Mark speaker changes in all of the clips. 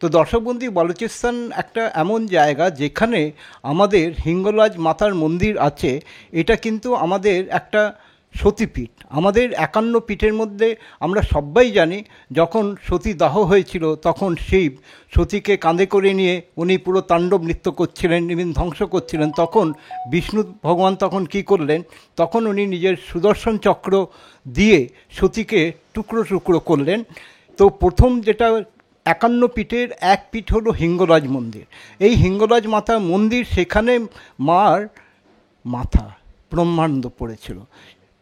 Speaker 1: তো দর্শকবন্ধু, বালুচিস্তান একটা এমন জায়গা যেখানে আমাদের হিঙ্গলাজ মাতার মন্দির আছে। এটা কিন্তু আমাদের একটা সতীপীঠ। আমাদের 51 পীঠের মধ্যে আমরা সবাই জানি, যখন সতী দাহ হয়েছিল তখন শিব সতীকে কাঁধে করে নিয়ে উনি পুরো তাণ্ডব নৃত্য করছিলেন, ইভেন ধ্বংস করছিলেন। তখন বিষ্ণু ভগবান তখন কি করলেন, তখন উনি নিজের সুদর্শন চক্র দিয়ে সতীকে টুকরো টুকরো করলেন। তো প্রথম যেটা 51 পীঠের এক পীঠ হলো হিঙ্গলাজ মন্দির। এই হিঙ্গলাজ মাতা মন্দির, সেখানে মার মাথা ব্রহ্মাণ্ড পড়েছিল।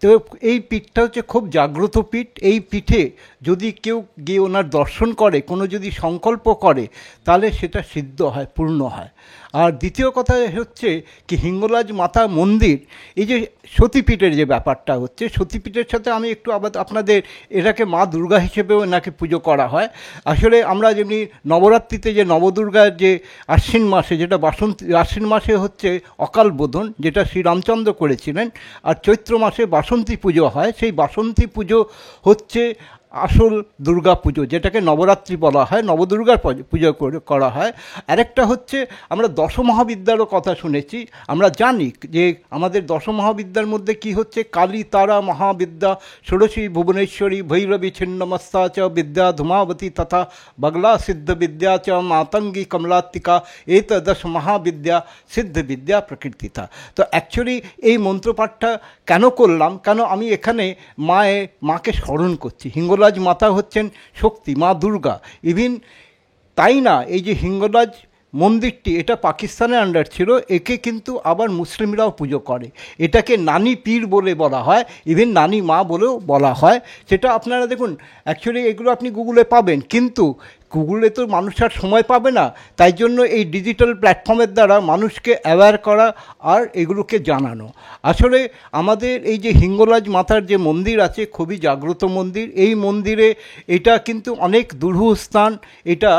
Speaker 1: তো এই পীঠটা হচ্ছে খুব জাগ্রত পীঠ। এই পীঠে যদি কেউ গিয়ে ওনার দর্শন করে, কোনো যদি সংকল্প করে, তাহলে সেটা সিদ্ধ হয়, পূর্ণ হয়। আর দ্বিতীয় কথা হচ্ছে কি, হিঙ্গলাজ মাতা মন্দির, এই যে সতীপীঠের যে ব্যাপারটা হচ্ছে, সতীপীঠের সাথে আমি একটু আবার আপনাদের, এটাকে মা দুর্গা হিসেবেও এনাকে পুজো করা হয়। আসলে আমরা যেমনি নবরাত্রিতে যে নবদুর্গার যে আশ্বিন মাসে, যেটা আশ্বিন মাসে হচ্ছে অকাল বোধন, যেটা শ্রীরামচন্দ্র করেছিলেন, আর চৈত্র মাসে বাসন্তী পুজো হয়। সেই বাসন্তী পুজো হচ্ছে আসল দুর্গা পুজো, যেটাকে নবরাত্রি বলা হয়, নবদুর্গার পুজো করা হয়। আরেকটা হচ্ছে, আমরা দশমহাবিদ্যারও কথা শুনেছি। আমরা জানি যে আমাদের দশমহাবিদ্যার মধ্যে কি হচ্ছে, কালী, তারা, মহাবিদ্যা, ষোড়শী ভুবনেশ্বরী, ভৈরবী, ছিন্নমস্তা চ বিদ্যা, ধূমাবতী তথা বগলা সিদ্ধ বিদ্যা চ মাতঙ্গী কমলাত্মিকা, এতদশ মহাবিদ্যা সিদ্ধ বিদ্যা প্রকৃতিতা। তো অ্যাকচুয়ালি এই মন্ত্রপাঠটা কেন করলাম, কেন আমি এখানে মাকে স্মরণ করছি। হিঙ্গলাজ মাতা হচ্ছেন শক্তি, মা দুর্গা। ইভিন তাই না, এই যে হিঙ্গলাজ মন্দিরটি, এটা পাকিস্তানের আন্ডার ছিল, একে কিন্তু আবার মুসলিমরাও পুজো করে। এটাকে নানি পীর বলে বলা হয়, ইভেন নানি মা বলেও বলা হয়। সেটা আপনারা দেখুন, অ্যাকচুয়ালি এগুলো আপনি গুগলে পাবেন, কিন্তু গুগলে তো মানুষ আর সময় পাবে না। তাই জন্য এই ডিজিটাল প্ল্যাটফর্মের দ্বারা মানুষকে অ্যাওয়্যার করা আর এগুলোকে জানানো। আসলে আমাদের এই যে হিঙ্গলাজ মাতার যে মন্দির আছে, খুবই জাগ্রত মন্দির। এই মন্দিরে, এটা কিন্তু অনেক দুরূহ স্থান। এটা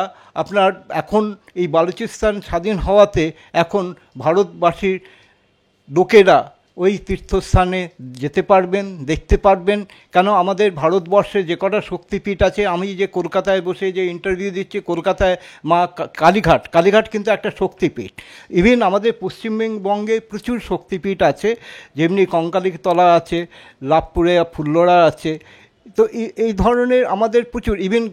Speaker 1: আপনার এখন এই বালুচিস্তান স্বাধীন হওয়াতে এখন ভারতবাসীর লোকেরা ওই তীর্থস্থানে যেতে পারবেন, দেখতে পারবেন। কেন, আমাদের ভারতবর্ষে যে কটা শক্তিপীঠ আছে, আমি যে কলকাতায় বসে যে ইন্টারভিউ দিচ্ছি, কলকাতায় মা কালীঘাট কিন্তু একটা শক্তিপীঠ। ইভেন আমাদের পশ্চিমবঙ্গে প্রচুর শক্তিপীঠ আছে, যেমনি কঙ্কালীতলা আছে, লাভপুরে ফুল্লরা আছে। তো এই ধরনের আমাদের প্রচুর, ইভেন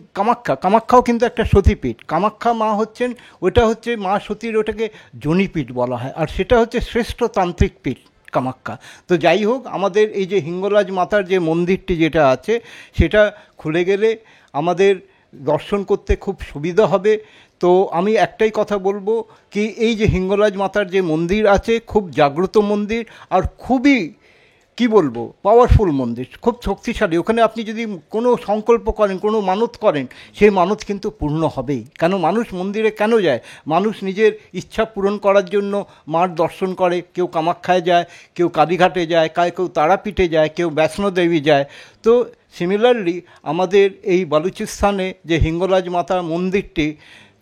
Speaker 1: কামাখ্যাও কিন্তু একটা সতীপীঠ। কামাখ্যা মা হচ্ছেন, ওটা হচ্ছে মা সতীর, ওটাকে জনিপীঠ বলা হয়, আর সেটা হচ্ছে শ্রেষ্ঠ তান্ত্রিক পীঠ কামাখ্যা। তো যাই হোক, আমাদের এই যে হিঙ্গলাজ মাতার যে মন্দিরটি যেটা আছে, সেটা খুলে গেলে আমাদের দর্শন করতে খুব সুবিধা হবে। তো আমি একটাই কথা বলবো কি, এই যে হিঙ্গলাজ মাতার যে মন্দির আছে, খুব জাগ্রত মন্দির, আর খুবই কি বলবো, পাওয়ারফুল মন্দির, খুব শক্তিশালী। ওখানে আপনি যদি কোনো সংকল্প করেন, কোনো মানত করেন, সেই মানত কিন্তু পূর্ণ হবেই। কেন, মানুষ মন্দিরে কেন যায়? মানুষ নিজের ইচ্ছা পূরণ করার জন্য মার দর্শন করে। কেউ কামাখ্যায় যায়, কেউ কালীঘাটে যায়, কেউ তারাপীঠে যায়, কেউ বৈষ্ণোদেবী যায়। তো সিমিলারলি আমাদের এই বালুচিস্তানে যে হিঙ্গলাজ মাতা মন্দিরটি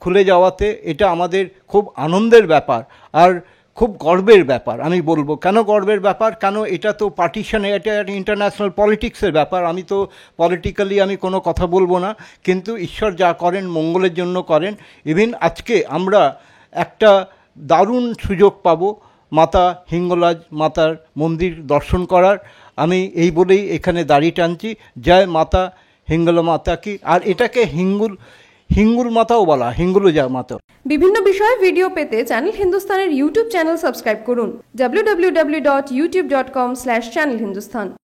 Speaker 1: খুলে যাওয়াতে, এটা আমাদের খুব আনন্দের ব্যাপার আর খুব গর্বের ব্যাপার। আমি বলবো কেন গর্বের ব্যাপার, কেন এটা তো পার্টিশনে, এটা ইন্টারন্যাশনাল পলিটিক্সের ব্যাপার। আমি তো পলিটিক্যালি আমি কোনো কথা বলবো না, কিন্তু ঈশ্বর যা করেন মঙ্গলের জন্য করেন। ইভেন আজকে আমরা একটা দারুণ সুযোগ পাবো মাতা হিঙ্গলাজ মাতার মন্দির দর্শন করার। আমি এই বলেই এখানে দাড়ি টানছি, জয় মাতা হিঙ্গলা মাতা কি। আর এটাকে হিঙ্গুল মাতাও বলা, হিঙ্গুলজা মাতা।
Speaker 2: বিভিন্ন বিষয়ে ভিডিও পেতে চ্যানেল হিন্দুস্তানের ইউটিউব চ্যানেল সাবস্ক্রাইব করুন www.youtube.com/channelhindustan।